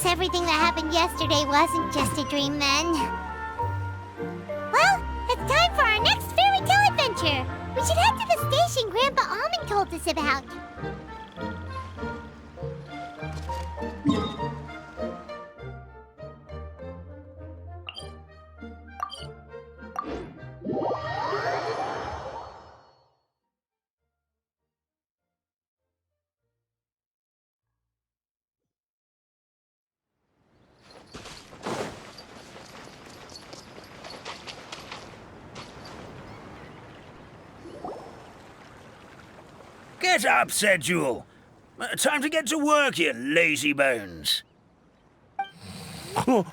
guess everything that happened yesterday wasn't just a dream then. Well, it's time for our next fairy tale adventure. We should head to the station Grandpa Almond told us about. Get up, said Jewel. Time to get to work, you lazy bones. I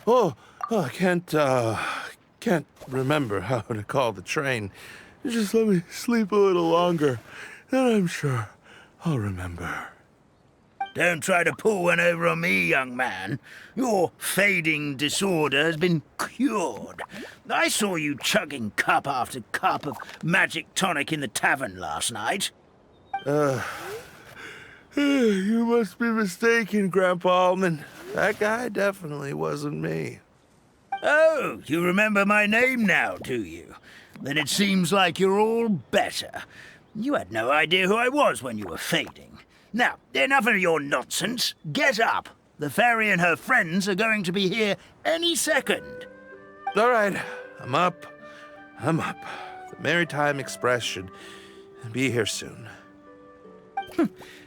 can't remember how to call the train. Just let me sleep a little longer, and I'm sure I'll remember. Don't try to pull one over on me, young man. Your fading disorder has been cured. I saw you chugging cup after cup of magic tonic in the tavern last night. You must be mistaken, Grandpa Almond. That guy definitely wasn't me. Oh, you remember my name now, do you? Then it seems like you're all better. You had no idea who I was when you were fading. Now, enough of your nonsense. Get up. The fairy and her friends are going to be here any second. All right, I'm up. The Maritime Express should be here soon.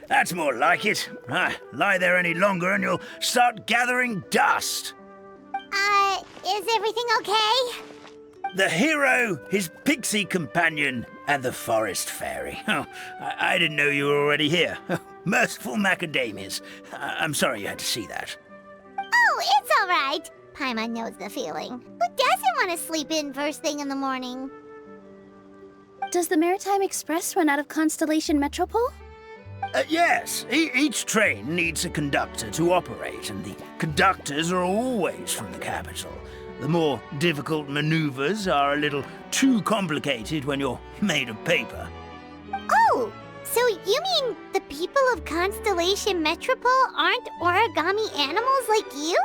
That's more like it. Lie there any longer and you'll start gathering dust. Is everything okay? The hero, his pixie companion, and the forest fairy. Oh, I didn't know you were already here. Merciful macadamias. I'm sorry you had to see that. Oh, it's all right. Paimon knows the feeling. Who doesn't want to sleep in first thing in the morning? Does the Maritime Express run out of Constellation Metropole? Yes, each train needs a conductor to operate, and the conductors are always from the capital. The more difficult maneuvers are a little too complicated when you're made of paper. Oh, so you mean the people of Constellation Metropole aren't origami animals like you?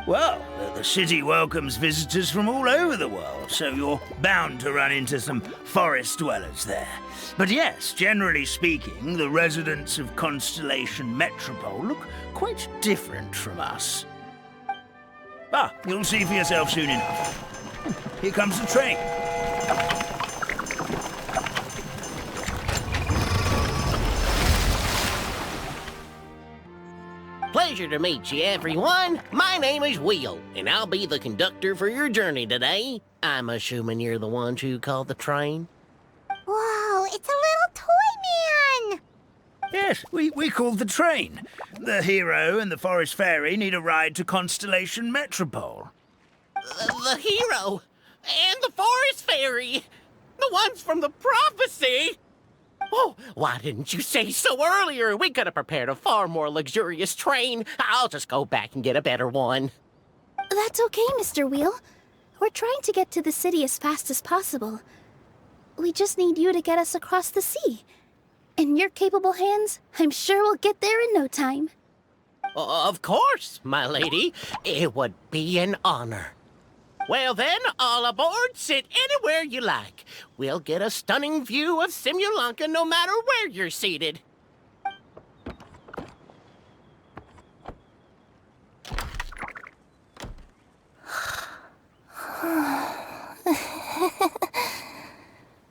Well, the city welcomes visitors from all over the world, so you're bound to run into some forest dwellers there. But yes, generally speaking, the residents of Constellation Metropole look quite different from us. You'll see for yourself soon enough. Here comes the train. Pleasure to meet you, everyone. My name is Will, and I'll be the conductor for your journey today. I'm assuming you're the ones who called the train? Whoa, it's a little toy man! Yes, we called the train. The hero and the forest fairy need a ride to Constellation Metropole. The hero and the forest fairy, the ones from the prophecy. Oh, why didn't you say so earlier? We could have prepared a far more luxurious train. I'll just go back and get a better one. That's okay, Mr. Wheel. We're trying to get to the city as fast as possible. We just need you to get us across the sea. In your capable hands, I'm sure we'll get there in no time. Of course, my lady. It would be an honor. Well then, all aboard, sit anywhere you like. We'll get a stunning view of Simulanka no matter where you're seated.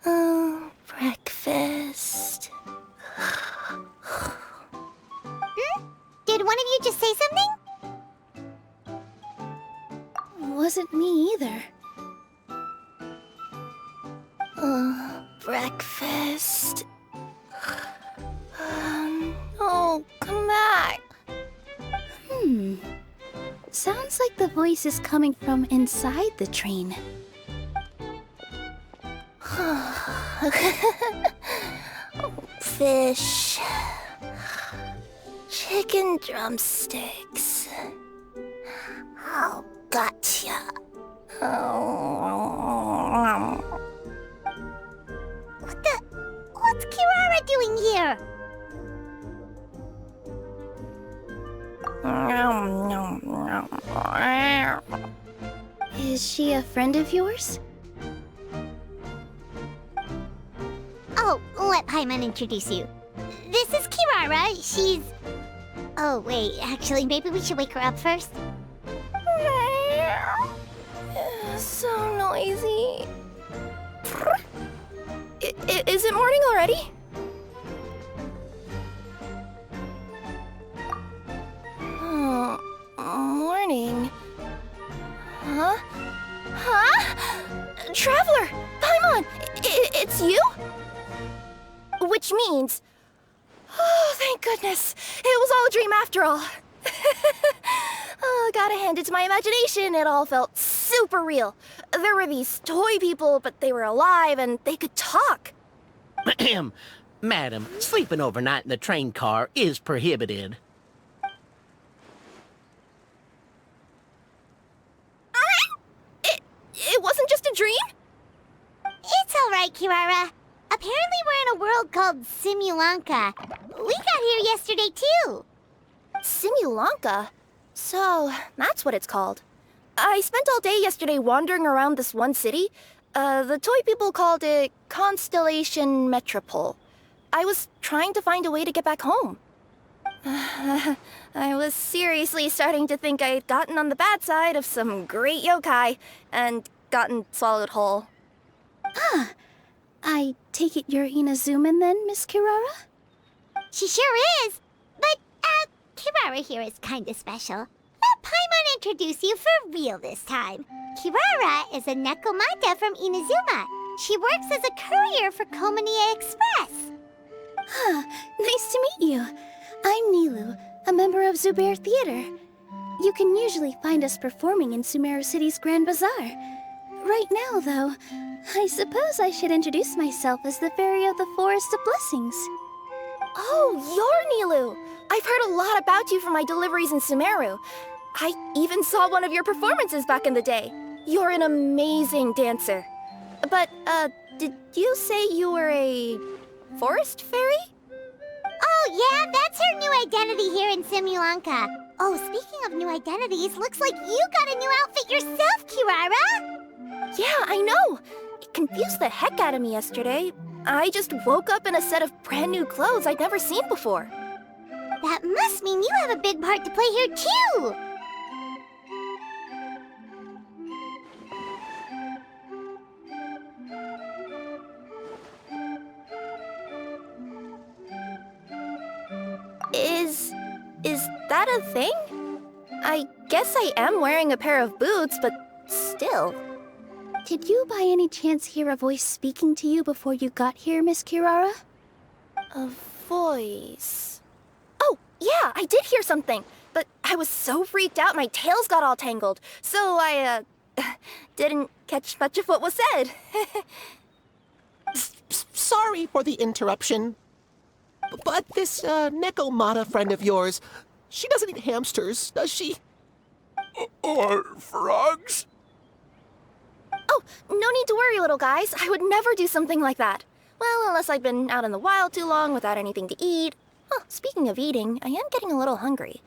Oh, breakfast. Did one of you just say something? Wasn't me either. Breakfast. Oh, come back. Sounds like the voice is coming from inside the train. Fish. Chicken drumsticks. Oh, gotcha. What's Kirara doing here? Is she a friend of yours? Oh, let Paimon introduce you. This is Kirara. She's... Oh, wait. Actually, maybe we should wake her up first. So noisy. Is it morning already? Oh, morning. Huh? Traveler! Paimon! It's you? Which means... Oh, thank goodness. It was all a dream after all. Oh, gotta hand it to my imagination. It all felt super real. There were these toy people, but they were alive and they could talk. Madam, sleeping overnight in the train car is prohibited. It wasn't just a dream? It's all right, Kirara. Apparently we're in a world called Simulanka. We got here yesterday, too. Simulanka? So, that's what it's called. I spent all day yesterday wandering around this one city. The toy people called it Constellation Metropole. I was trying to find a way to get back home. I was seriously starting to think I'd gotten on the bad side of some great yokai and gotten swallowed whole. I take it you're Inazuman then, Miss Kirara? She sure is. But, Kirara here is kinda special. Let Paimon introduce you for real this time. Kirara is a Nekomata from Inazuma. She works as a courier for Komanie Express. Nice to meet you. I'm Nilu, a member of Zubair Theater. You can usually find us performing in Sumeru City's Grand Bazaar. Right now, though, I suppose I should introduce myself as the Fairy of the Forest of Blessings. Oh, you're Nilu! I've heard a lot about you from my deliveries in Sumeru. I even saw one of your performances back in the day. You're an amazing dancer. But, did you say you were a forest fairy? Oh, yeah, that's her new identity here in Simulanka. Oh, speaking of new identities, looks like you got a new outfit yourself, Kirara! Yeah, I know! It confused the heck out of me yesterday. I just woke up in a set of brand new clothes I'd never seen before. That must mean you have a big part to play here, too! Is that a thing? I guess I am wearing a pair of boots, but still. Did you by any chance hear a voice speaking to you before you got here, Miss Kirara? A voice... Oh, yeah, I did hear something, but I was so freaked out my tails got all tangled, so I, didn't catch much of what was said. Sorry for the interruption. But this, Nekomata friend of yours, she doesn't eat hamsters, does she? Or frogs? Oh, no need to worry, little guys. I would never do something like that. Well, unless I'd been out in the wild too long without anything to eat. Oh, speaking of eating, I am getting a little hungry.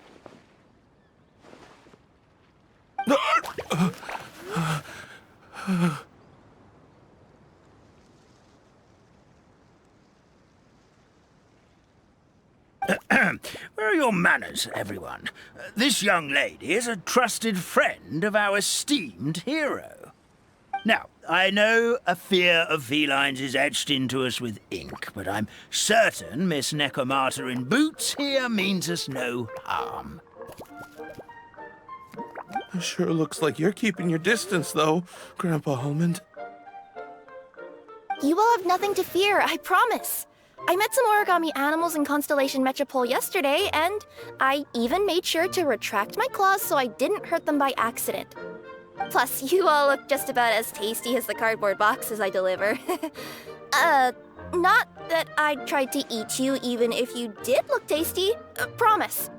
Where are your manners, everyone? This young lady is a trusted friend of our esteemed hero. Now, I know a fear of felines is etched into us with ink, but I'm certain Miss Nekomata in boots here means us no harm. Sure looks like you're keeping your distance, though, Grandpa Holmond. You will have nothing to fear, I promise. I met some origami animals in Constellation Metropole yesterday, and I even made sure to retract my claws so I didn't hurt them by accident. Plus, you all look just about as tasty as the cardboard boxes I deliver. Not that I tried to eat you even if you did look tasty. Promise.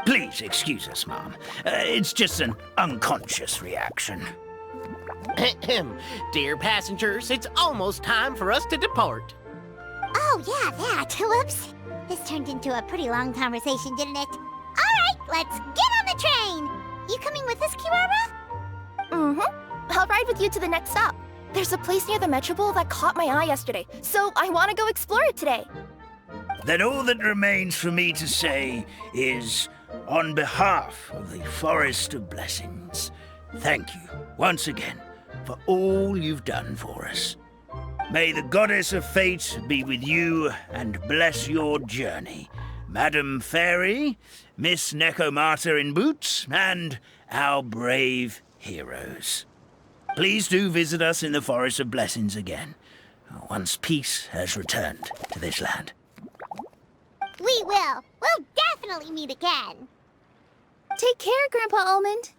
Please excuse us, Mom. It's just an unconscious reaction. Dear passengers, it's almost time for us to depart. Oh, yeah, that. Whoops. This turned into a pretty long conversation, didn't it? All right, let's get on the train. You coming with us, Kirara? I'll ride with you to the next stop. There's a place near the Metropole that caught my eye yesterday, so I want to go explore it today. Then all that remains for me to say is, on behalf of the Forest of Blessings, thank you once again for all you've done for us. May the Goddess of Fate be with you and bless your journey, Madam Fairy, Miss Nekomata in boots, and our brave heroes. Please do visit us in the Forest of Blessings again, once peace has returned to this land. We will. We'll definitely meet again. Take care, Grandpa Almond.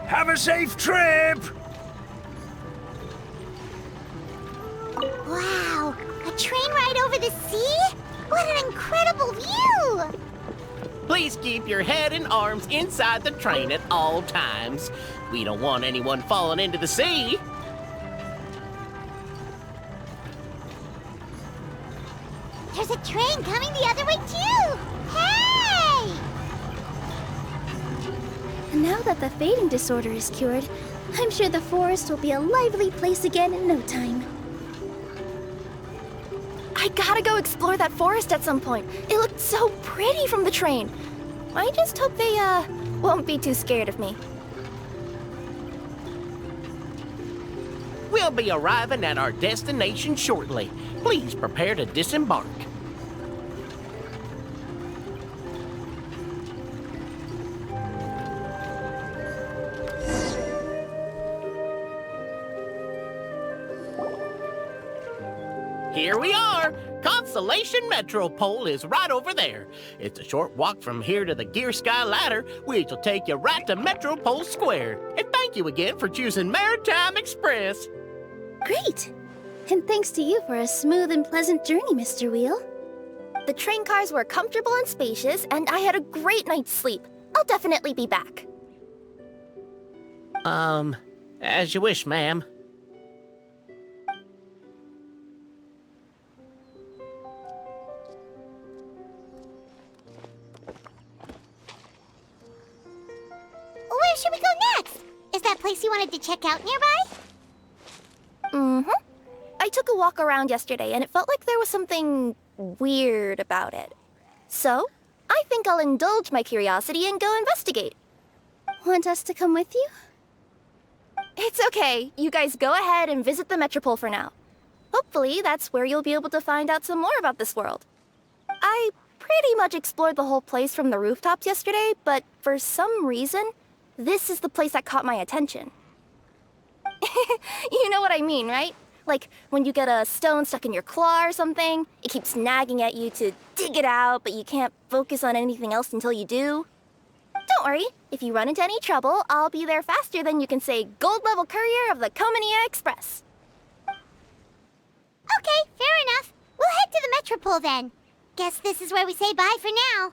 Have a safe trip! Wow, a train ride over the sea? What an incredible view! Please keep your head and arms inside the train at all times. We don't want anyone falling into the sea. There's a train coming the other way too! Hey! Now that the fading disorder is cured, I'm sure the forest will be a lively place again in no time. I gotta go explore that forest at some point. It looked so pretty from the train. I just hope they, won't be too scared of me. We'll be arriving at our destination shortly. Please prepare to disembark. Here we are! Constellation Metropole is right over there. It's a short walk from here to the Gear Sky Ladder, which will take you right to Metropole Square. And thank you again for choosing Maritime Express. Great! And thanks to you for a smooth and pleasant journey, Mr. Wheel. The train cars were comfortable and spacious, and I had a great night's sleep. I'll definitely be back. As you wish, ma'am. Where should we go next? Is that place you wanted to check out nearby? I took a walk around yesterday, and it felt like there was something weird about it. So, I think I'll indulge my curiosity and go investigate. Want us to come with you? It's okay. You guys go ahead and visit the Metropole for now. Hopefully, that's where you'll be able to find out some more about this world. I pretty much explored the whole place from the rooftops yesterday, but for some reason, this is the place that caught my attention. You know what I mean, right? Like, when you get a stone stuck in your claw or something, it keeps nagging at you to dig it out, but you can't focus on anything else until you do. Don't worry, if you run into any trouble, I'll be there faster than you can say gold level courier of the Comania Express. Okay, fair enough. We'll head to the Metropole then. Guess this is where we say bye for now.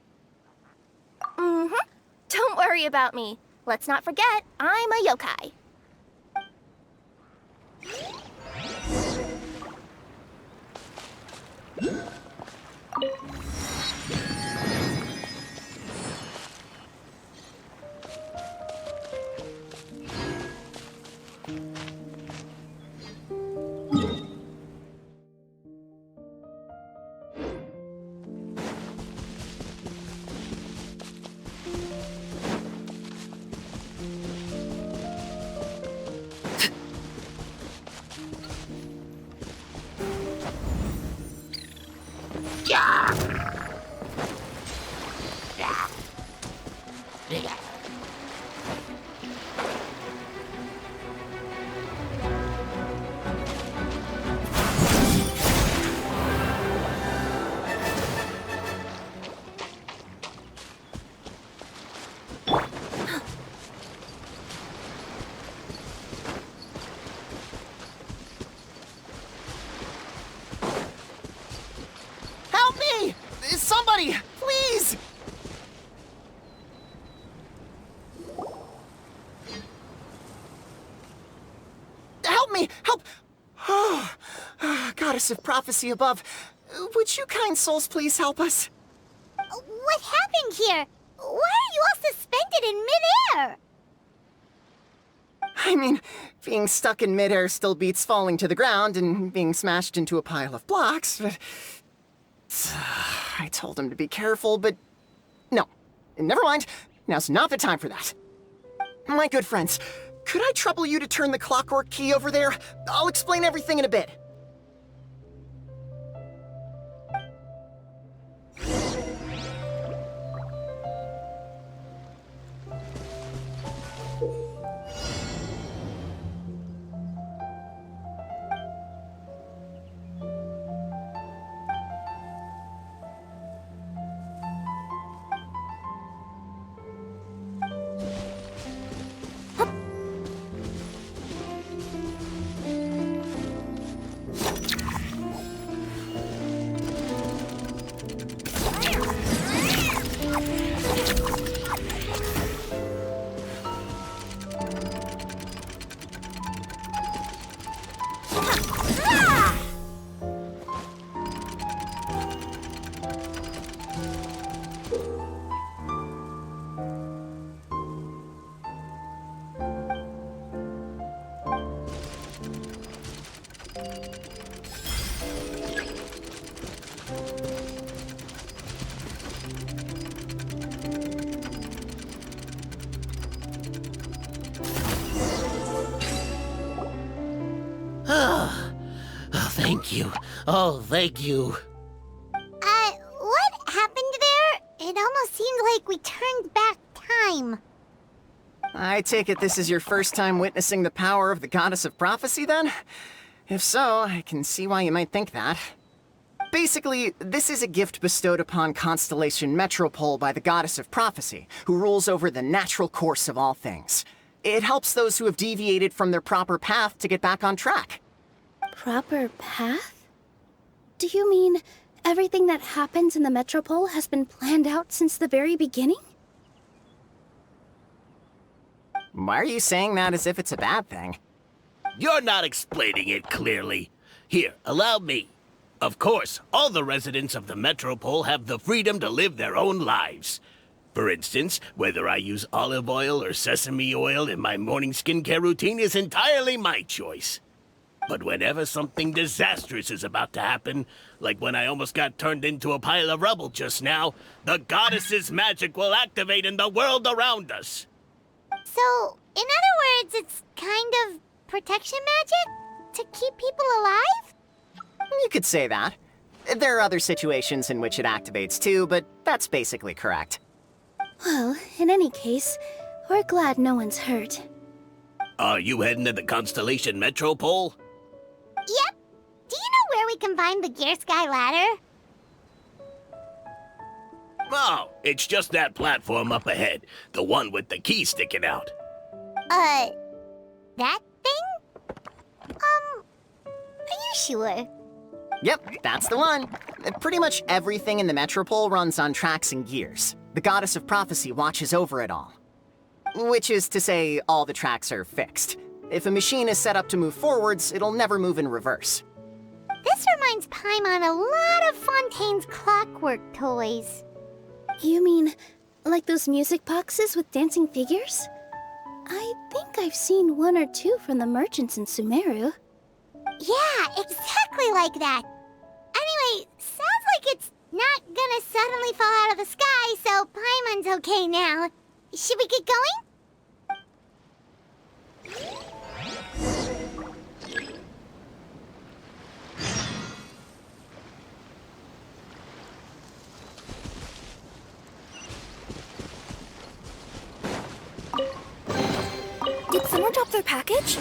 Don't worry about me. Let's not forget, I'm a yokai. Help me! Somebody, please! Help me! Help! Oh, Goddess of Prophecy above, would you kind souls please help us? What happened here? Why are you all suspended in midair? I mean, being stuck in midair still beats falling to the ground and being smashed into a pile of blocks, but... I told him to be careful, but... No. Never mind. Now's not the time for that. My good friends, could I trouble you to turn the clockwork key over there? I'll explain everything in a bit. Thank you. Oh, thank you. What happened there? It almost seemed like we turned back time. I take it this is your first time witnessing the power of the Goddess of Prophecy, then? If so, I can see why you might think that. Basically, this is a gift bestowed upon Constellation Metropole by the Goddess of Prophecy, who rules over the natural course of all things. It helps those who have deviated from their proper path to get back on track. Proper path? Do you mean everything that happens in the Metropole has been planned out since the very beginning? Why are you saying that as if it's a bad thing? You're not explaining it clearly. Here, allow me. Of course, all the residents of the Metropole have the freedom to live their own lives. For instance, whether I use olive oil or sesame oil in my morning skincare routine is entirely my choice. But whenever something disastrous is about to happen, like when I almost got turned into a pile of rubble just now, the goddess's magic will activate in the world around us. So, in other words, it's kind of protection magic? To keep people alive? You could say that. There are other situations in which it activates too, but that's basically correct. Well, in any case, we're glad no one's hurt. Are you heading to the Constellation Metropole? Yep. Do you know where we can find the Gear Sky ladder? Oh, it's just that platform up ahead. The one with the key sticking out. That thing? Are you sure? Yep, that's the one. Pretty much everything in the Metropole runs on tracks and gears. The Goddess of Prophecy watches over it all. Which is to say, all the tracks are fixed. If a machine is set up to move forwards, it'll never move in reverse. This reminds Paimon a lot of Fontaine's clockwork toys. You mean, like those music boxes with dancing figures? I think I've seen one or two from the merchants in Sumeru. Yeah, exactly like that. Anyway, sounds like it's not gonna suddenly fall out of the sky, so Paimon's okay now. Should we get going? Did someone drop their package?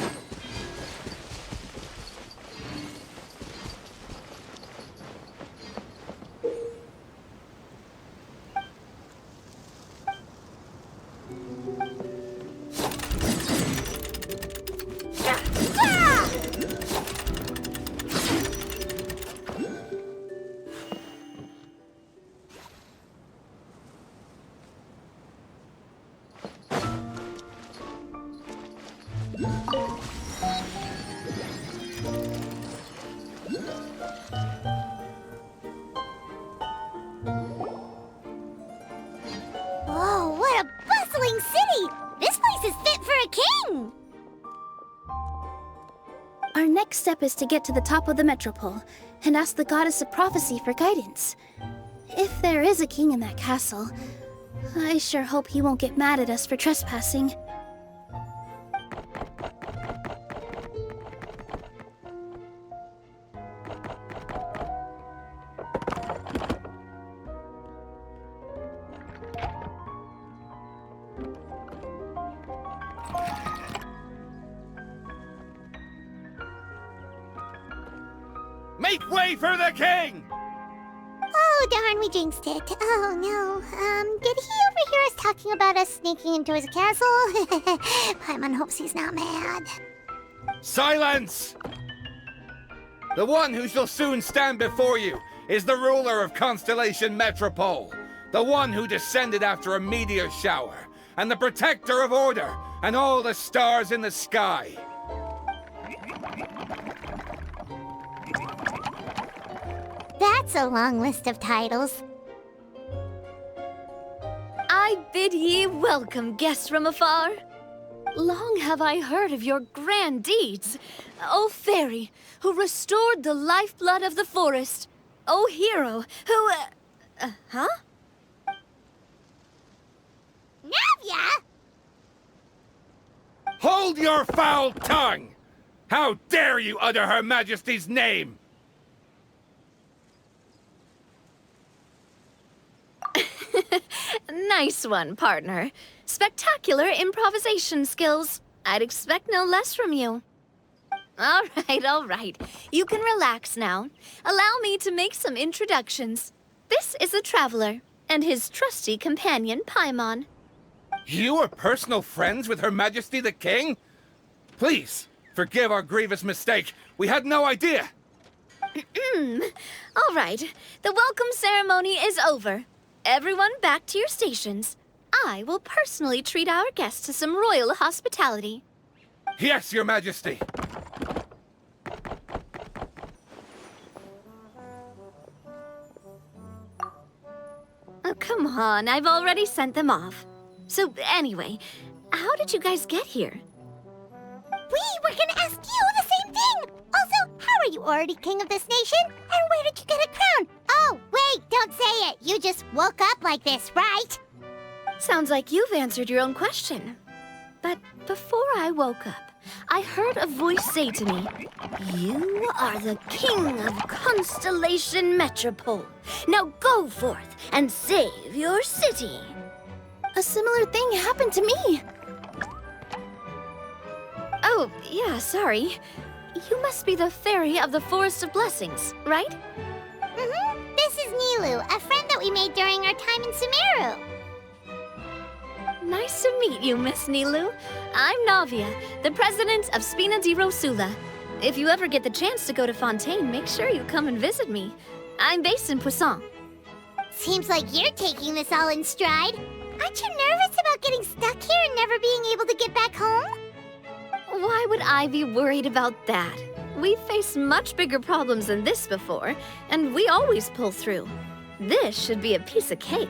Whoa, what a bustling city! This place is fit for a king! Our next step is to get to the top of the metropole and ask the Goddess of Prophecy for guidance. If there is a king in that castle, I sure hope he won't get mad at us for trespassing. Make way for the king! Oh, darn, we jinxed it. Oh, no. Did he overhear us talking about us sneaking into his castle? Paimon hopes he's not mad. Silence! The one who shall soon stand before you is the ruler of Constellation Metropole, the one who descended after a meteor shower, and the protector of order and all the stars in the sky. That's a long list of titles. I bid ye welcome, guests from afar. Long have I heard of your grand deeds. O fairy, who restored the lifeblood of the forest. O hero, who... huh? Navia! Hold your foul tongue! How dare you utter Her Majesty's name? Nice one, partner. Spectacular improvisation skills. I'd expect no less from you. All right. You can relax now. Allow me to make some introductions. This is the Traveler, and his trusty companion, Paimon. You are personal friends with Her Majesty the King? Please, forgive our grievous mistake. We had no idea. All right. The welcome ceremony is over. Everyone back to your stations. I will personally treat our guests to some royal hospitality. Yes, Your Majesty. Oh, come on. I've already sent them off. So, anyway, how did you guys get here? We were gonna ask you the same thing! Also, how are you already king of this nation? And where did you get a crown? Oh, wait, don't say it! You just woke up like this, right? Sounds like you've answered your own question. But before I woke up, I heard a voice say to me, "You are the king of Constellation Metropole. Now go forth and save your city." A similar thing happened to me. Oh, yeah, sorry. You must be the fairy of the Forest of Blessings, right? Mm-hmm. This is Nilu, a friend that we made during our time in Sumeru. Nice to meet you, Miss Nilu. I'm Navia, the president of Spina di Rosula. If you ever get the chance to go to Fontaine, make sure you come and visit me. I'm based in Poisson. Seems like you're taking this all in stride. Aren't you nervous about getting stuck here and never being able to get back home? Why would I be worried about that? We've faced much bigger problems than this before, and we always pull through. This should be a piece of cake.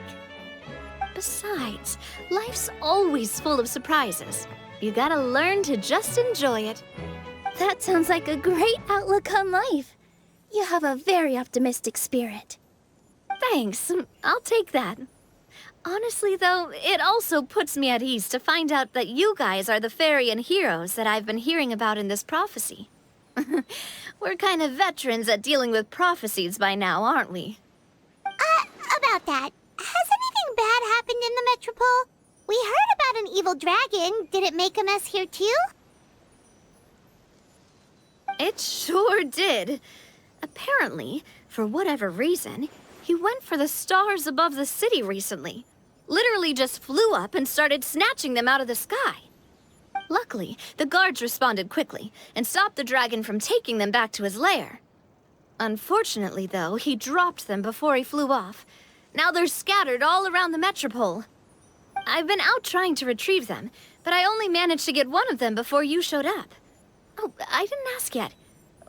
Besides, life's always full of surprises. You gotta learn to just enjoy it. That sounds like a great outlook on life. You have a very optimistic spirit. Thanks, I'll take that. Honestly, though, it also puts me at ease to find out that you guys are the fairy and heroes that I've been hearing about in this prophecy. We're kind of veterans at dealing with prophecies by now, aren't we? About that, has anything bad happened in the Metropole? We heard about an evil dragon, did it make a mess here too? It sure did. Apparently, for whatever reason, he went for the stars above the city recently. Literally just flew up and started snatching them out of the sky. Luckily, the guards responded quickly and stopped the dragon from taking them back to his lair. Unfortunately, though, he dropped them before he flew off. Now they're scattered all around the metropole. I've been out trying to retrieve them, but I only managed to get one of them before you showed up. Oh, I didn't ask yet.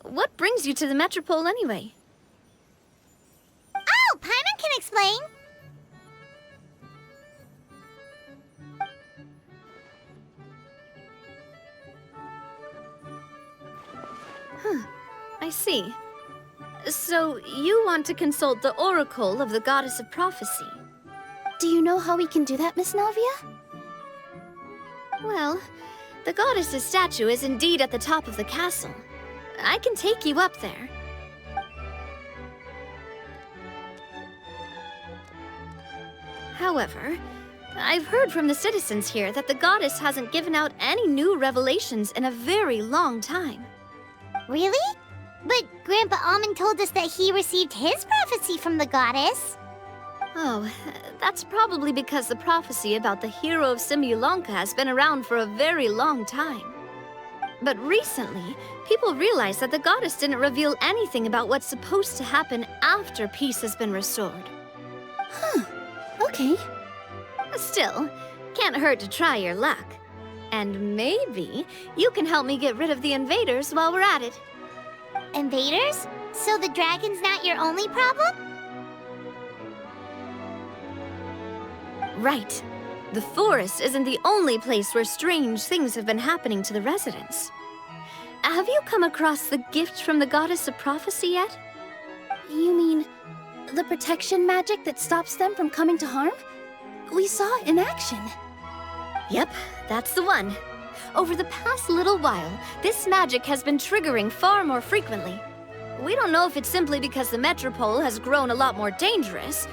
What brings you to the metropole anyway? Oh, Paimon can explain. I see. So, you want to consult the oracle of the goddess of prophecy? Do you know how we can do that, Miss Navia? Well, the goddess's statue is indeed at the top of the castle. I can take you up there. However, I've heard from the citizens here that the goddess hasn't given out any new revelations in a very long time. Really? But Grandpa Almond told us that he received his prophecy from the goddess. Oh, that's probably because the prophecy about the hero of Simulanka has been around for a very long time. But recently, people realized that the goddess didn't reveal anything about what's supposed to happen after peace has been restored. Okay. Still, can't hurt to try your luck. And maybe you can help me get rid of the invaders while we're at it. Invaders? So the dragon's not your only problem? Right. The forest isn't the only place where strange things have been happening to the residents. Have you come across the gift from the goddess of prophecy yet? You mean the protection magic that stops them from coming to harm? We saw it in action. Yep, that's the one. Over the past little while, this magic has been triggering far more frequently. We don't know if it's simply because the metropole has grown a lot more dangerous,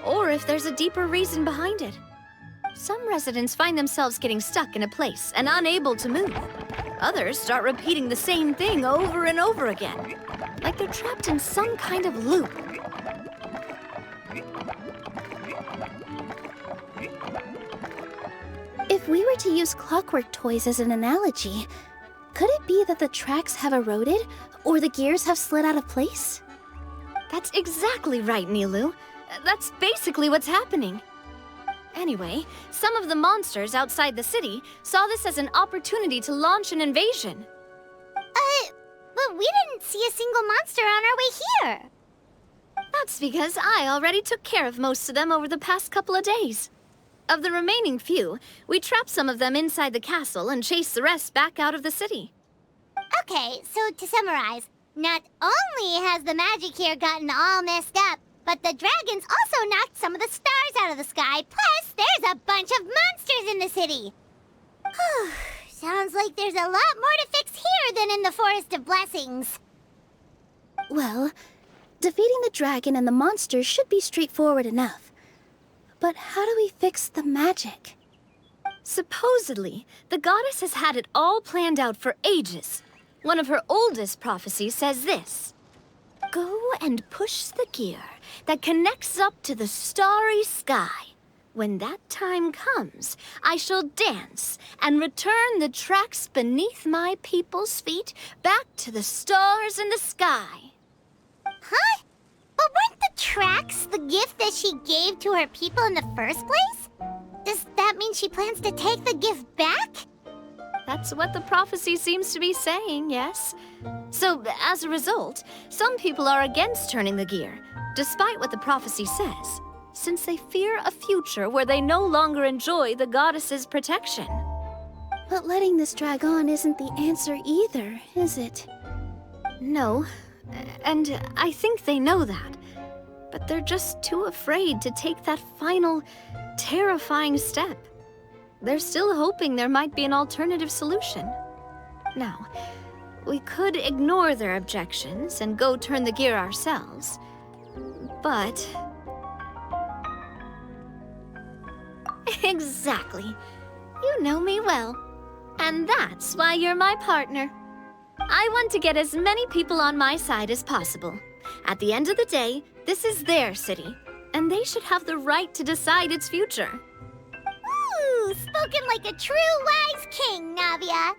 or if there's a deeper reason behind it. Some residents find themselves getting stuck in a place and unable to move. Others start repeating the same thing over and over again, like they're trapped in some kind of loop. If we were to use clockwork toys as an analogy, could it be that the tracks have eroded or the gears have slid out of place? That's exactly right, Nilu. That's basically what's happening. Anyway, some of the monsters outside the city saw this as an opportunity to launch an invasion. But we didn't see a single monster on our way here. That's because I already took care of most of them over the past couple of days. Of the remaining few, we trapped some of them inside the castle and chased the rest back out of the city. Okay, so to summarize, not only has the magic here gotten all messed up, but the dragons also knocked some of the stars out of the sky, plus there's a bunch of monsters in the city. Sounds like there's a lot more to fix here than in the Forest of Blessings. Well, defeating the dragon and the monsters should be straightforward enough. But how do we fix the magic? Supposedly, the goddess has had it all planned out for ages. One of her oldest prophecies says this: "Go and push the gear that connects up to the starry sky. When that time comes, I shall dance and return the tracks beneath my people's feet back to the stars in the sky." Huh? But weren't the tracks the gift that she gave to her people in the first place? Does that mean she plans to take the gift back? That's what the prophecy seems to be saying, yes. So, as a result, some people are against turning the gear, despite what the prophecy says, since they fear a future where they no longer enjoy the goddess's protection. But letting this drag on isn't the answer either, is it? No, and I think they know that. But they're just too afraid to take that final, terrifying step. They're still hoping there might be an alternative solution. Now, we could ignore their objections and go turn the gear ourselves. But... Exactly. You know me well. And that's why you're my partner. I want to get as many people on my side as possible. At the end of the day, this is their city, and they should have the right to decide its future. Ooh, spoken like a true wise king, Navia.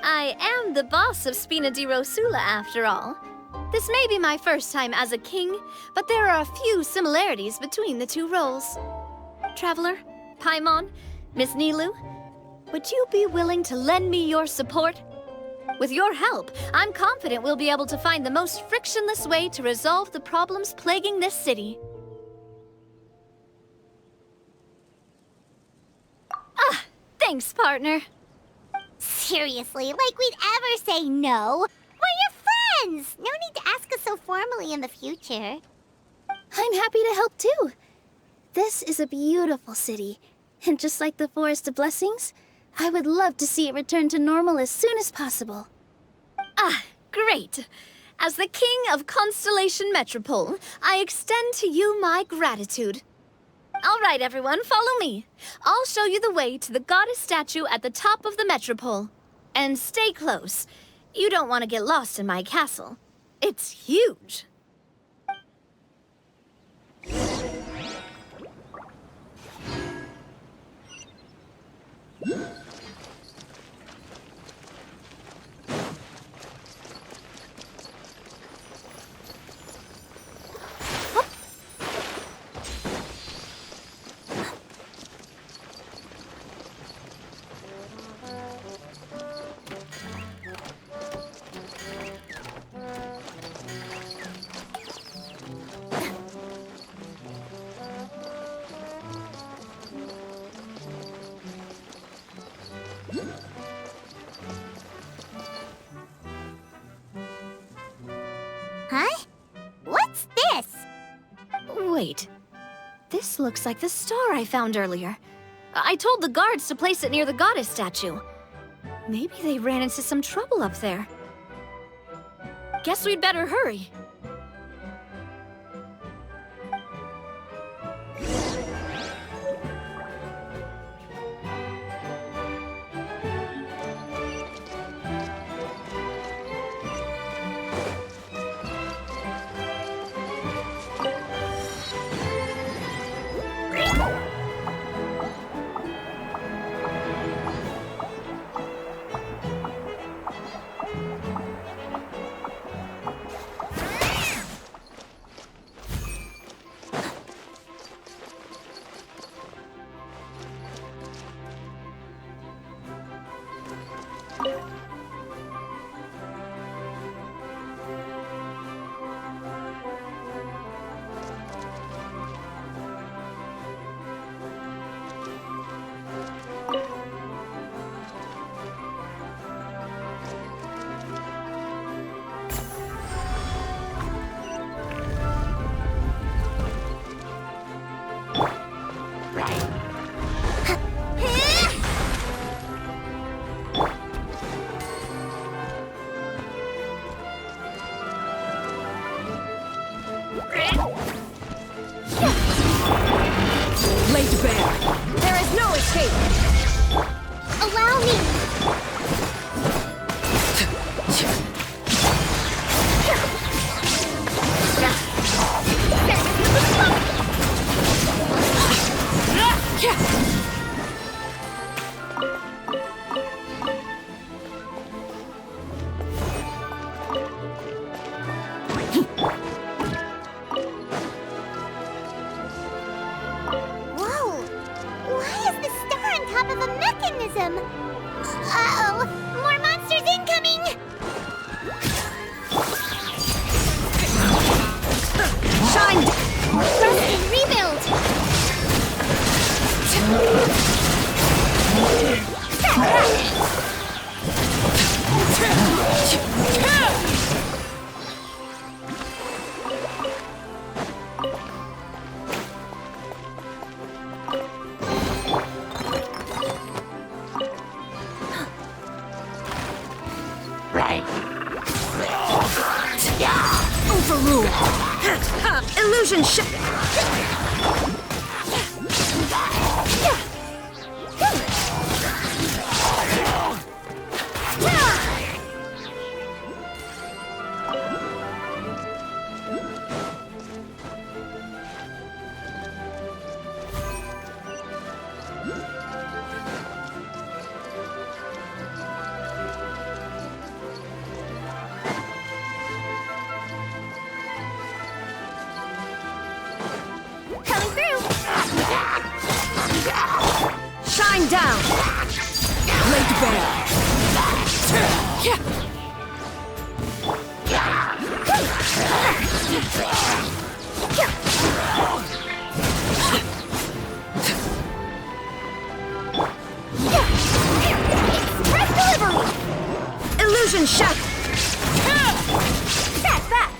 I am the boss of Spina di Rosula, after all. This may be my first time as a king, but there are a few similarities between the two roles. Traveler, Paimon, Miss Nilu, would you be willing to lend me your support? With your help, I'm confident we'll be able to find the most frictionless way to resolve the problems plaguing this city. Ah, thanks, partner. Seriously, like we'd ever say no. We're your friends. No need to ask us so formally in the future. I'm happy to help too. This is a beautiful city, and just like the Forest of Blessings, I would love to see it return to normal as soon as possible. Ah, great. As the king of Constellation Metropole, I extend to you my gratitude. All right, everyone, follow me. I'll show you the way to the goddess statue at the top of the Metropole. And stay close. You don't want to get lost in my castle. It's huge. Huh? What's this? Wait. This looks like the star I found earlier. I told the guards to place it near the goddess statue. Maybe they ran into some trouble up there. Guess we'd better hurry. Laid bare. There is no escape. Allow me. Whoa! Why is the star on top of a mechanism? Uh-oh! More monsters incoming! Shine! Rest and rebuild! Overrule! Illusion Coming through! Shine down! Laid bare! Express delivery! Illusion shattered! That's that!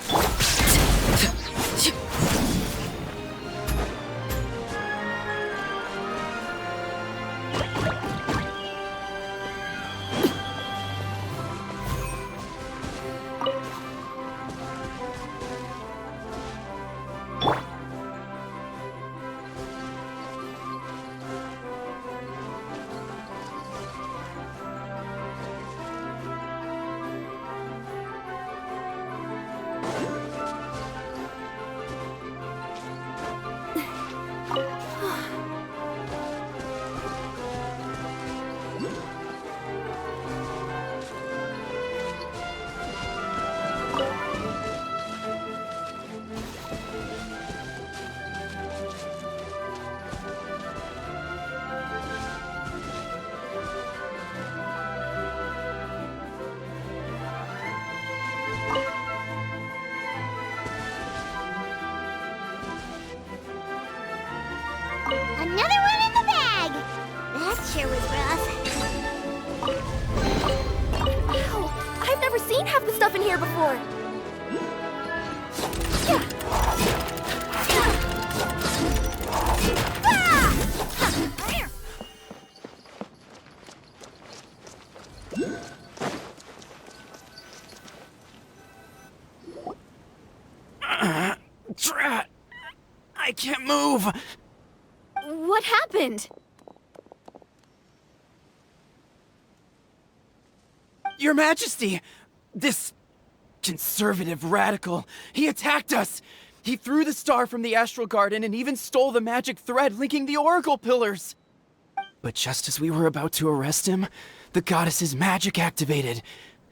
Another one in the bag! That sure was rough. Wow, I've never seen half the stuff in here before. Drat! I can't move! What happened? Your Majesty! This conservative radical, he attacked us! He threw the star from the Astral Garden and even stole the magic thread linking the Oracle Pillars! But just as we were about to arrest him, the goddess's magic activated,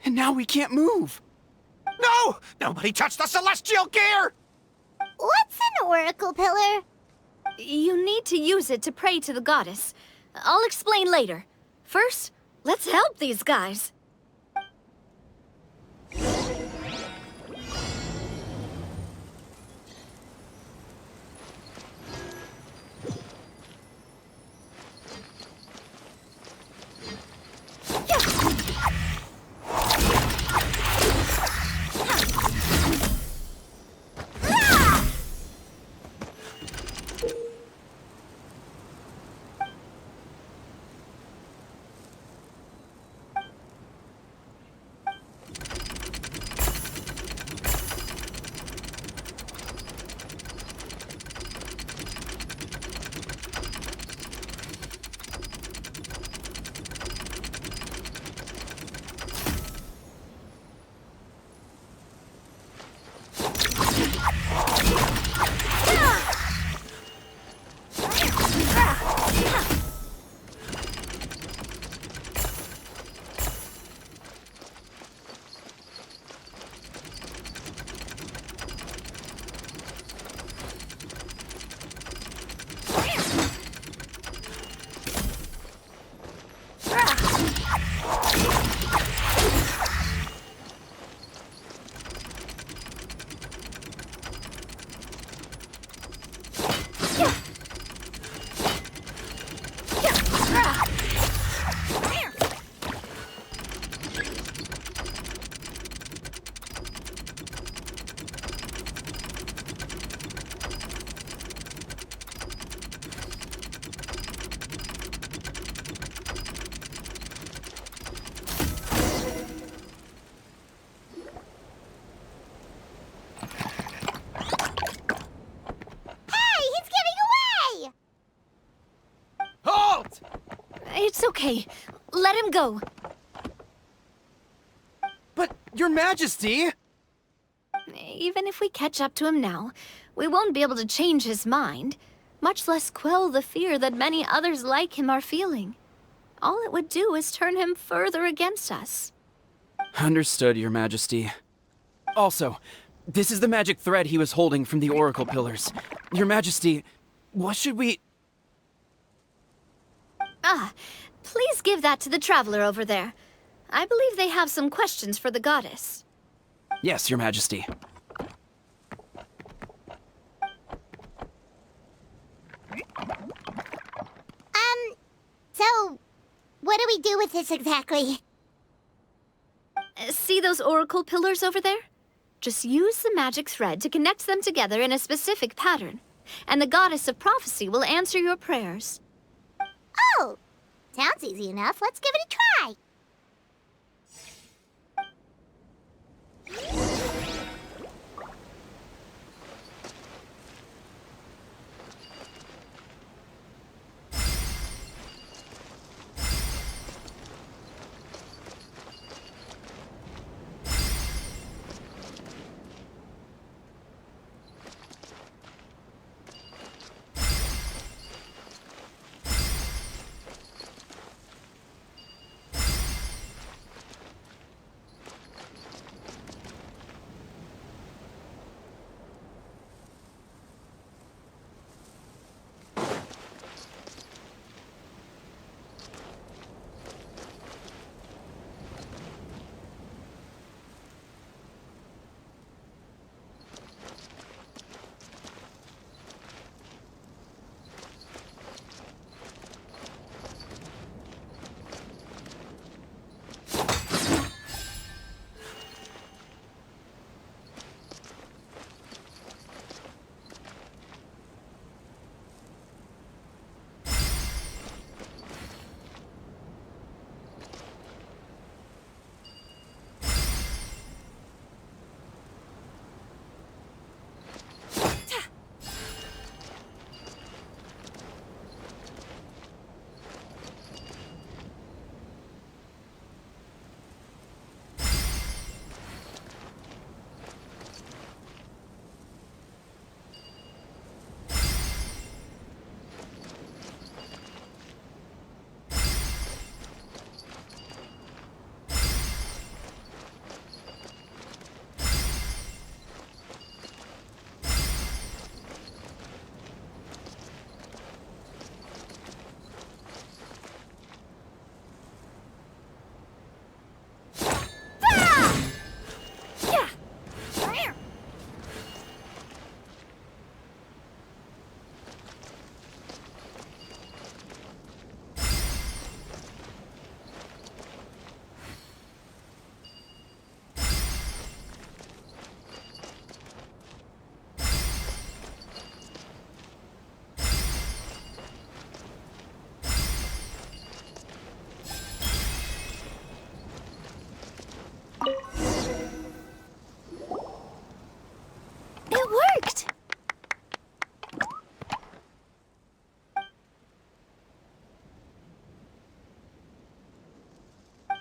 and now we can't move! No! Nobody touched the celestial gear! What's an oracle pillar? You need to use it to pray to the goddess. I'll explain later. First, let's help these guys. It's okay. Let him go. But, Your Majesty! Even if we catch up to him now, we won't be able to change his mind. much less quell the fear that many others like him are feeling. All it would do is turn him further against us. Understood, Your Majesty. Also, this is the magic thread he was holding from the Oracle Pillars. Your Majesty, what should we... Please give that to the traveler over there. I believe they have some questions for the goddess. Yes, Your Majesty. So, what do we do with this exactly? See those oracle pillars over there? Just use the magic thread to connect them together in a specific pattern, and the goddess of prophecy will answer your prayers. Oh, sounds easy enough. Let's give it a try.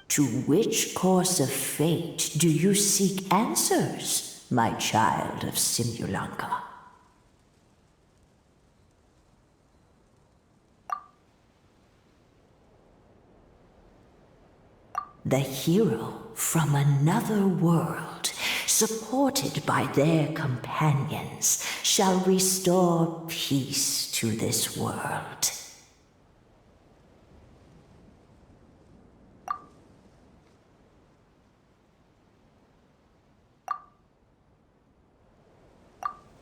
To which course of fate do you seek answers, my child of Simulanka? The hero from another world, supported by their companions, shall restore peace to this world.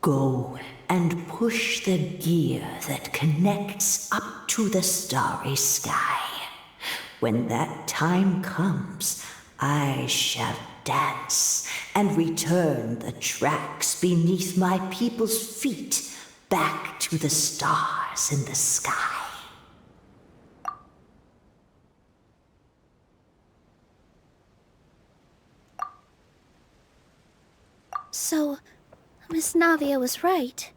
Go and push the gear that connects up to the starry sky. When that time comes, I shall dance and return the tracks beneath my people's feet back to the stars in the sky. So, Miss Navia was right.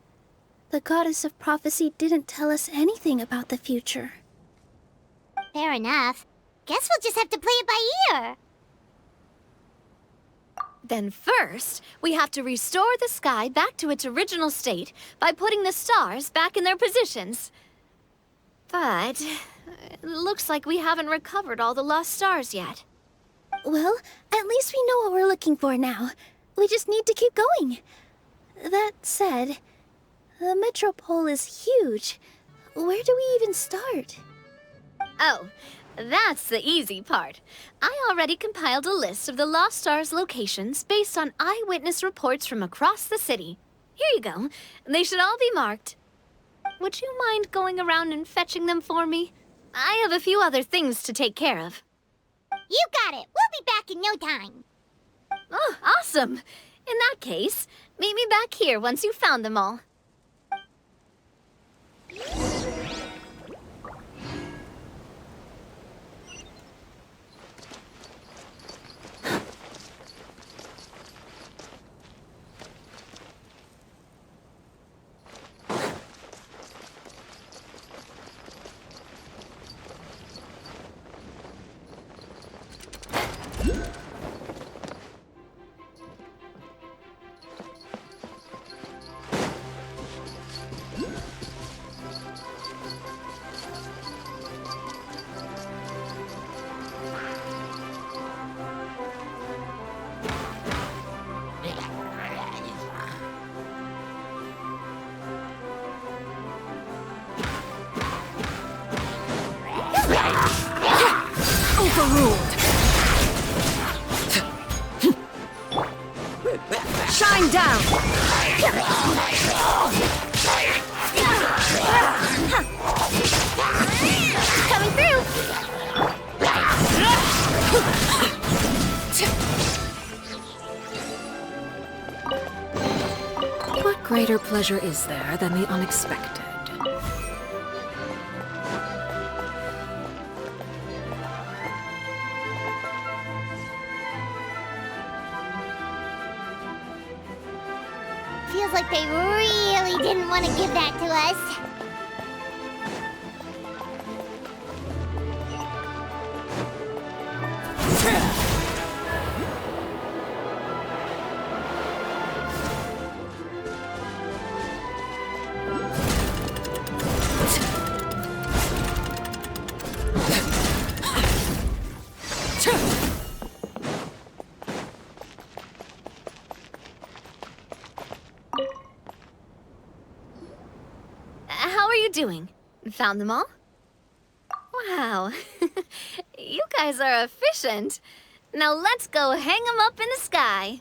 The goddess of prophecy didn't tell us anything about the future. Fair enough. Guess we'll just have to play it by ear. Then first, we have to restore the sky back to its original state by putting the stars back in their positions. But it looks like we haven't recovered all the lost stars yet. Well, at least we know what we're looking for now. We just need to keep going. That said, the metropole is huge. Where do we even start? Oh, that's the easy part. I already compiled a list of the Lost Stars locations based on eyewitness reports from across the city. Here you go. They should all be marked. Would you mind going around and fetching them for me? I have a few other things to take care of. You got it. We'll be back in no time. Oh, awesome. In that case, meet me back here once you've found them all. Overruled. Shine down. Coming through! What greater pleasure is there than the unexpected? Feels like they really didn't want to give that to us. How are you doing? Found them all? Wow. You guys are efficient. Now let's go hang them up in the sky.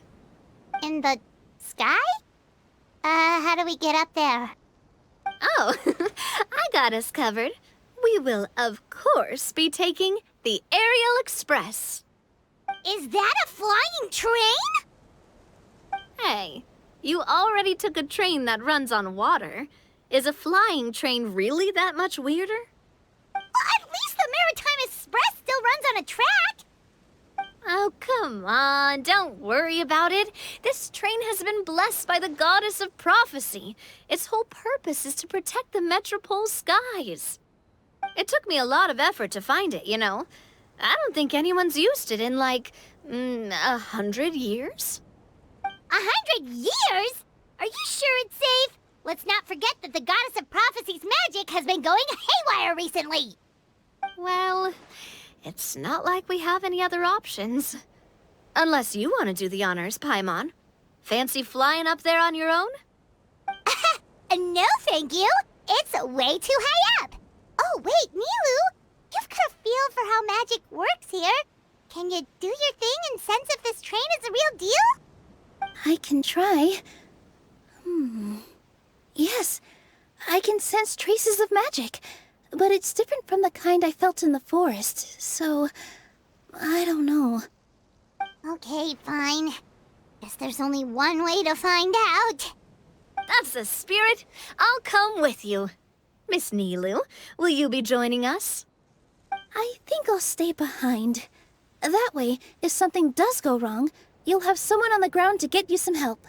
In the sky? How do we get up there? Oh, I got us covered. We will, of course, be taking the Aerial Express. Is that a flying train? Hey, you already took a train that runs on water. Is a flying train really that much weirder? Well, at least the Maritime Express still runs on a track. Oh, come on, don't worry about it. This train has been blessed by the goddess of prophecy. Its whole purpose is to protect the metropole's skies. It took me a lot of effort to find it, you know. I don't think anyone's used it in, like, 100 years. 100 years? Are you sure it's safe? Let's not forget that the goddess of prophecy's magic has been going haywire recently. Well, it's not like we have any other options. Unless you want to do the honors, Paimon. Fancy flying up there on your own? No, thank you. It's way too high up. Oh, wait, Nilu. You've got a feel for how magic works here. Can you do your thing and sense if this train is the real deal? I can try. Yes, I can sense traces of magic, but it's different from the kind I felt in the forest, so I don't know. Okay, fine. Guess there's only one way to find out. That's the spirit. I'll come with you. Miss Nilu, will you be joining us? I think I'll stay behind. That way, if something does go wrong, you'll have someone on the ground to get you some help.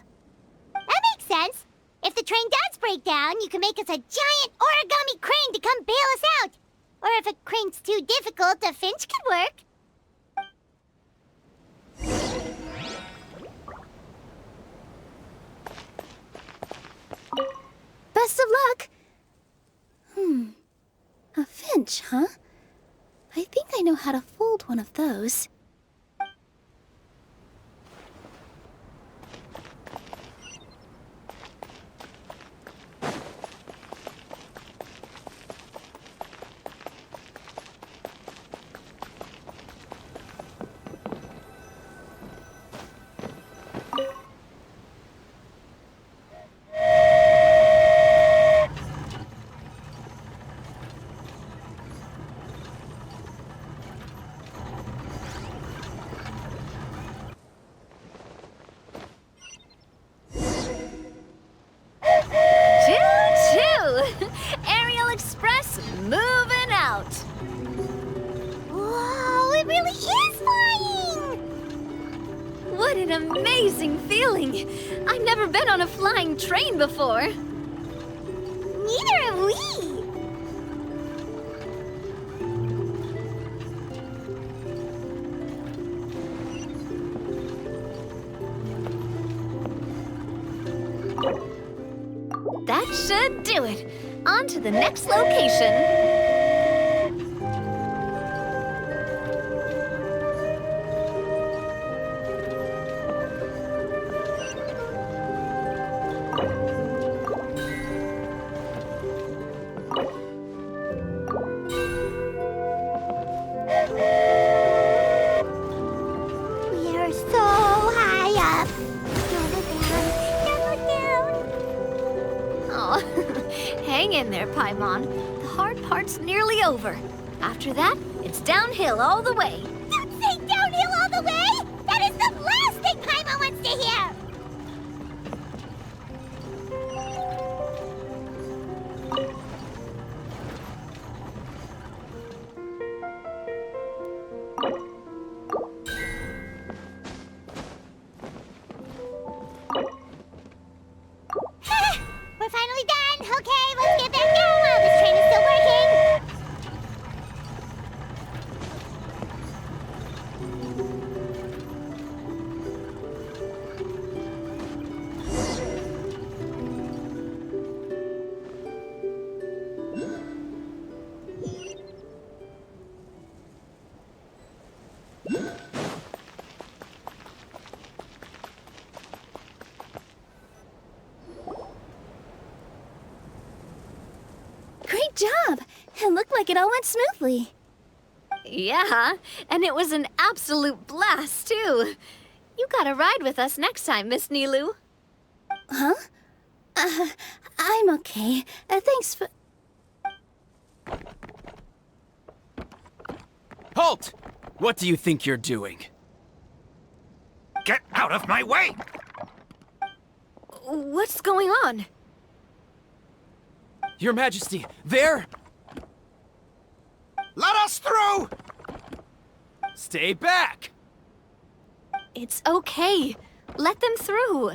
That makes sense. If the train does break down, you can make us a giant origami crane to come bail us out. Or if a crane's too difficult, a finch could work. luck. A finch, huh? I think I know how to fold one of those. Choo-choo! Aerial Express moving out. Whoa, it really is flying! What an amazing feeling! I've never been on a flying train before. Neither have we! That should do it. On to the next location. We are so high up. Don't look down. Oh, hang in there, Paimon. The hard part's nearly over. After that, it's downhill all the way. Don't say downhill all the way! That is the last thing Paimon wants to hear! We're finally done! Okay, let's get back down while this train is still working! Great job! It looked like it all went smoothly. Yeah, and it was an absolute blast, too. You gotta ride with us next time, Miss Nilu. Huh? I'm okay. Thanks for... Halt! What do you think you're doing? Get out of my way! What's going on? Your Majesty, there! Let us through! Stay back! It's okay. Let them through.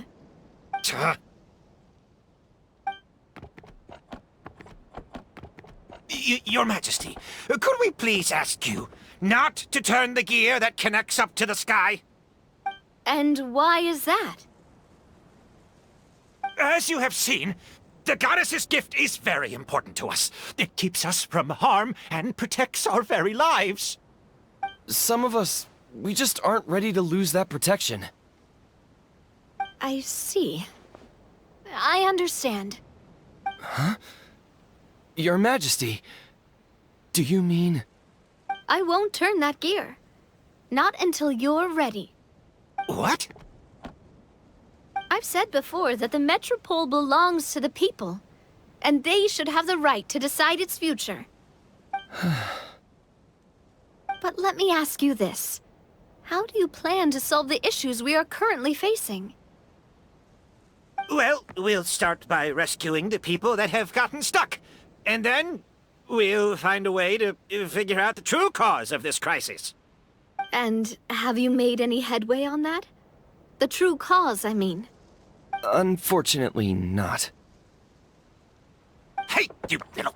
Your Majesty, could we please ask you not to turn the gear that connects up to the sky? And why is that? As you have seen, the goddess's gift is very important to us. It keeps us from harm and protects our very lives. Some of us, we just aren't ready to lose that protection. I see. I understand. Your Majesty, do you mean... I won't turn that gear. Not until you're ready. What? I've said before that the Metropole belongs to the people, and they should have the right to decide its future. But let me ask you this. How do you plan to solve the issues we are currently facing? Well, we'll start by rescuing the people that have gotten stuck. And then we'll find a way to figure out the true cause of this crisis. And have you made any headway on that? The true cause, I mean. Unfortunately not. Hey, you little...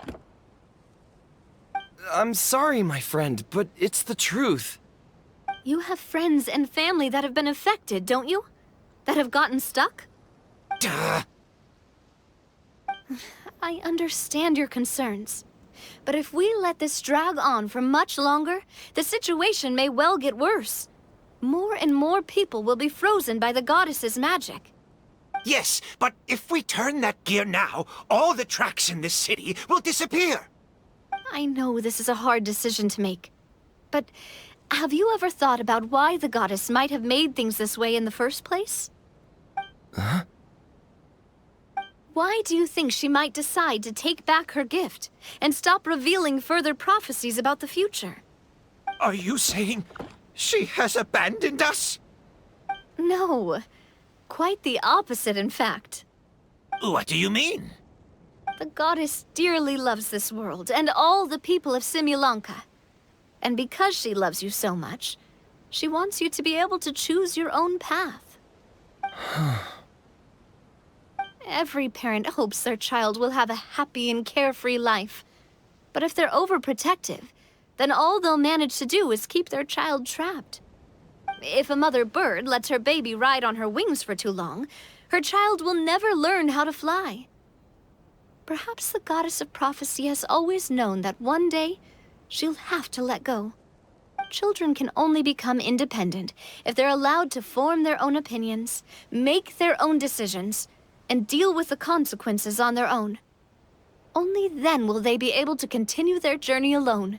I'm sorry, my friend, but it's the truth. You have friends and family that have been affected, don't you? That have gotten stuck? Duh. I understand your concerns. But if we let this drag on for much longer, the situation may well get worse. More and more people will be frozen by the goddess's magic. Yes, but if we turn that gear now, all the tracks in this city will disappear. I know this is a hard decision to make. But have you ever thought about why the goddess might have made things this way in the first place? Huh? Why do you think she might decide to take back her gift and stop revealing further prophecies about the future? Are you saying she has abandoned us? No. Quite the opposite, in fact. What do you mean? The goddess dearly loves this world and all the people of Simulanka. And because she loves you so much, she wants you to be able to choose your own path. Every parent hopes their child will have a happy and carefree life. But if they're overprotective, then all they'll manage to do is keep their child trapped. If a mother bird lets her baby ride on her wings for too long, her child will never learn how to fly. Perhaps the goddess of prophecy has always known that one day she'll have to let go. Children can only become independent if they're allowed to form their own opinions, make their own decisions, and deal with the consequences on their own. Only then will they be able to continue their journey alone,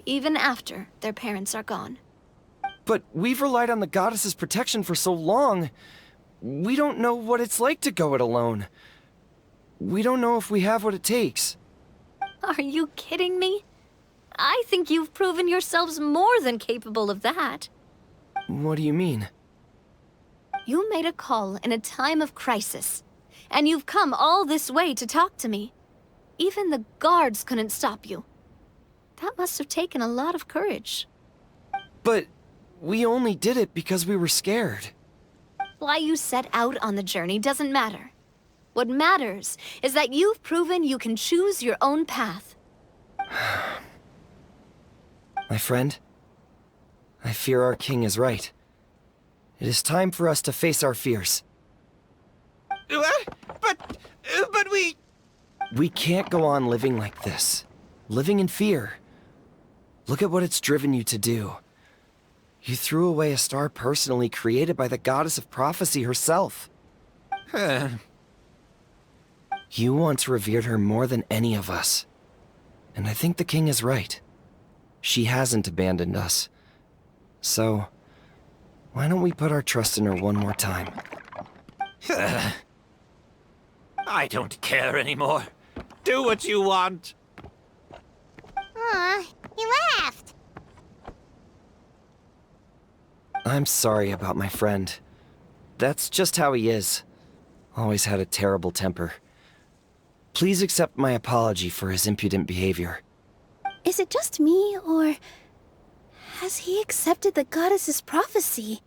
even after their parents are gone. But we've relied on the goddess's protection for so long. We don't know what it's like to go it alone. We don't know if we have what it takes. Are you kidding me? I think you've proven yourselves more than capable of that. What do you mean? You made a call in a time of crisis, and you've come all this way to talk to me. Even the guards couldn't stop you. That must have taken a lot of courage. But we only did it because we were scared. Why you set out on the journey doesn't matter. What matters is that you've proven you can choose your own path. My friend, I fear our king is right. It is time for us to face our fears. What? But we... We can't go on living like this. Living in fear. Look at what it's driven you to do. You threw away a star personally created by the goddess of prophecy herself. You once revered her more than any of us. And I think the king is right. She hasn't abandoned us. So, why don't we put our trust in her one more time? I don't care anymore. Do what you want. Aw, he laughed. I'm sorry about my friend. That's just how he is. Always had a terrible temper. Please accept my apology for his impudent behavior. Is it just me, or has he accepted the goddess's prophecy?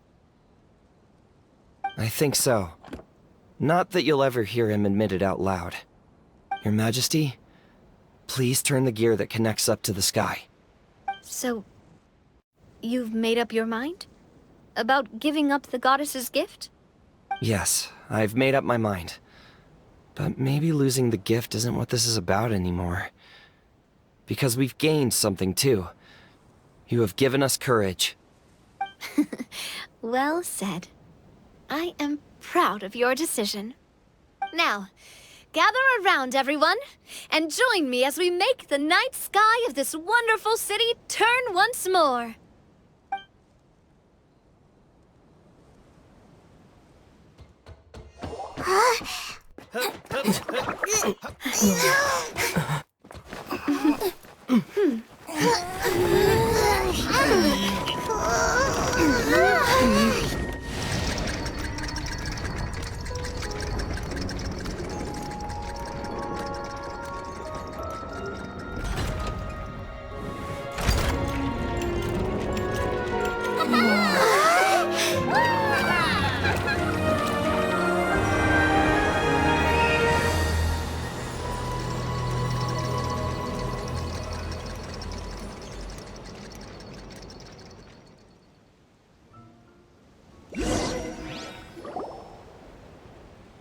I think so. Not that you'll ever hear him admit it out loud. Your Majesty, please turn the gear that connects up to the sky. So, you've made up your mind? About giving up the goddess's gift? Yes, I've made up my mind. But maybe losing the gift isn't what this is about anymore. Because we've gained something too. You have given us courage. Well said. I am proud of your decision. Now, gather around, everyone, and join me as we make the night sky of this wonderful city turn once more.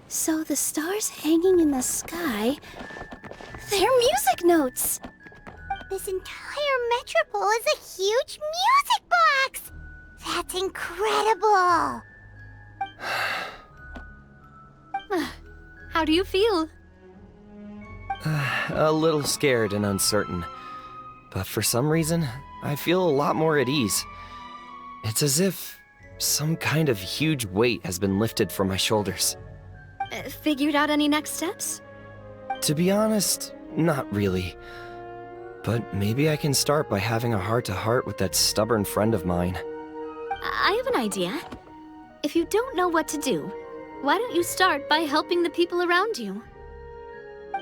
So the stars hanging in the sky They're music notes! This entire metropole is a huge music box! That's incredible! How do you feel? A little scared and uncertain. But for some reason, I feel a lot more at ease. It's as if some kind of huge weight has been lifted from my shoulders. Figured out any next steps? To be honest, not really. But maybe I can start by having a heart-to-heart with that stubborn friend of mine. I have an idea. If you don't know what to do, why don't you start by helping the people around you?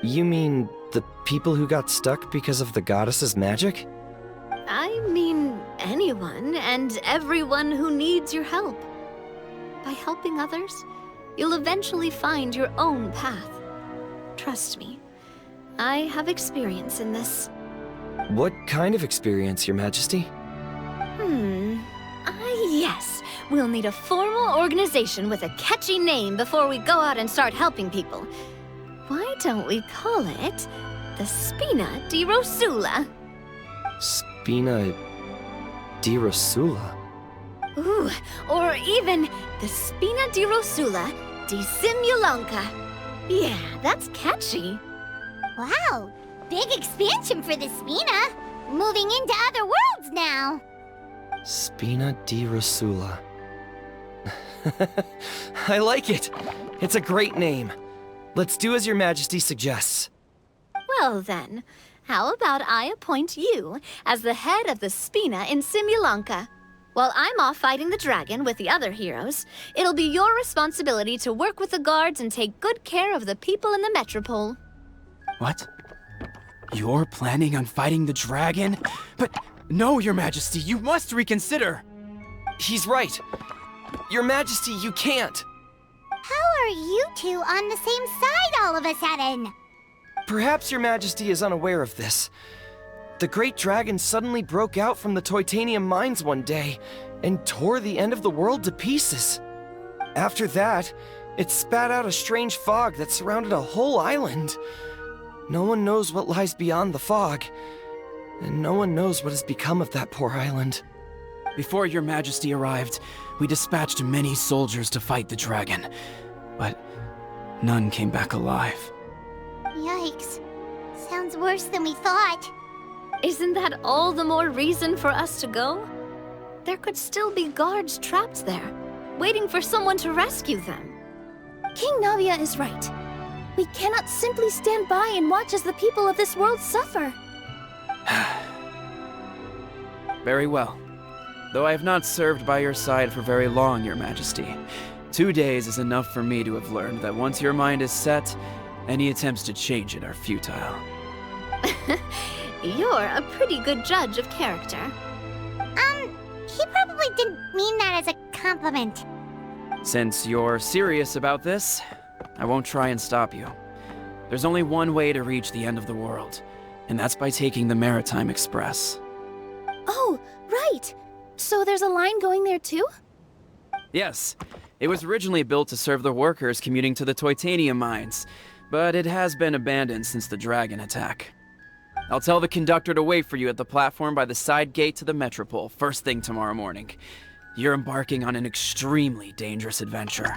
You mean the people who got stuck because of the goddess's magic? I mean anyone and everyone who needs your help. By helping others, you'll eventually find your own path. Trust me, I have experience in this. What kind of experience, Your Majesty? Yes. We'll need a formal organization with a catchy name before we go out and start helping people. Why don't we call it the Spina di Rosula? Spina di Rosula? Ooh, or even the Spina di Rosula di Simulanka. Yeah, that's catchy. Wow, big expansion for the Spina. Moving into other worlds now. Spina di Rosula. I like it! It's a great name. Let's do as Your Majesty suggests. Well then, how about I appoint you as the head of the Spina in Simulanka? While I'm off fighting the dragon with the other heroes, it'll be your responsibility to work with the guards and take good care of the people in the metropole. What? You're planning on fighting the dragon? But no, Your Majesty, you must reconsider! He's right. Your Majesty, you can't. How are you two on the same side all of a sudden? Perhaps Your Majesty is unaware of this. The great dragon suddenly broke out from the Titanium mines one day and tore the end of the world to pieces. After that, it spat out a strange fog that surrounded a whole island. No one knows what lies beyond the fog, and no one knows what has become of that poor island. Before Your Majesty arrived, we dispatched many soldiers to fight the dragon, but none came back alive. Yikes. Sounds worse than we thought. Isn't that all the more reason for us to go? There could still be guards trapped there, waiting for someone to rescue them. King Navia is right. We cannot simply stand by and watch as the people of this world suffer. Very well. Though I have not served by your side for very long, Your Majesty, 2 days is enough for me to have learned that once your mind is set, any attempts to change it are futile. You're a pretty good judge of character. He probably didn't mean that as a compliment. Since you're serious about this, I won't try and stop you. There's only one way to reach the end of the world, and that's by taking the Maritime Express. Oh, right! So there's a line going there too? Yes, it was originally built to serve the workers commuting to the Titanium mines, but it has been abandoned since the dragon attack. I'll tell the conductor to wait for you at the platform by the side gate to the Metropole first thing tomorrow morning. You're embarking on an extremely dangerous adventure.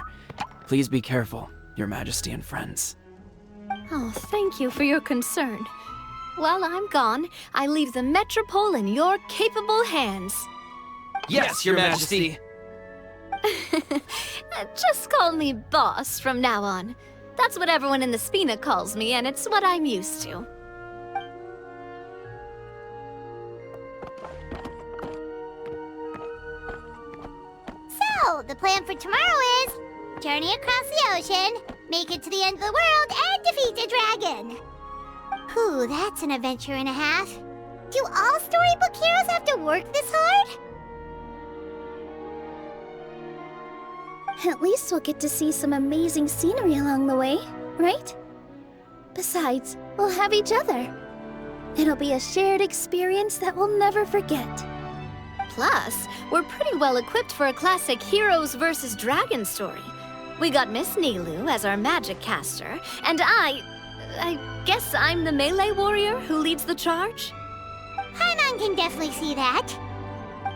Please be careful, Your Majesty and friends. Oh, thank you for your concern. While I'm gone, I leave the Metropole in your capable hands. Yes, Your Majesty! Just call me boss from now on. That's what everyone in the Spina calls me, and it's what I'm used to. So, the plan for tomorrow is journey across the ocean, make it to the end of the world, and defeat a dragon. Whew, that's an adventure and a half. Do all storybook heroes have to work this hard? At least we'll get to see some amazing scenery along the way, right? Besides, we'll have each other. It'll be a shared experience that we'll never forget. Plus, we're pretty well equipped for a classic heroes versus dragon story. We got Miss Nilu as our magic caster, and I guess I'm the melee warrior who leads the charge? Paimon can definitely see that.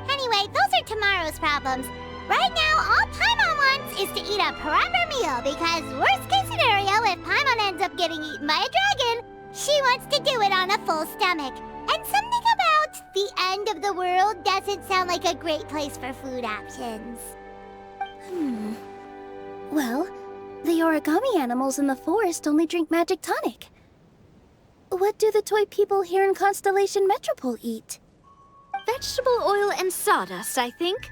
Anyway, those are tomorrow's problems. Right now, all Paimon wants is to eat a proper meal because worst case scenario, if Paimon ends up getting eaten by a dragon, she wants to do it on a full stomach. And something about the end of the world doesn't sound like a great place for food options. Well, the origami animals in the forest only drink magic tonic. What do the toy people here in Constellation Metropole eat? Vegetable oil and sawdust, I think.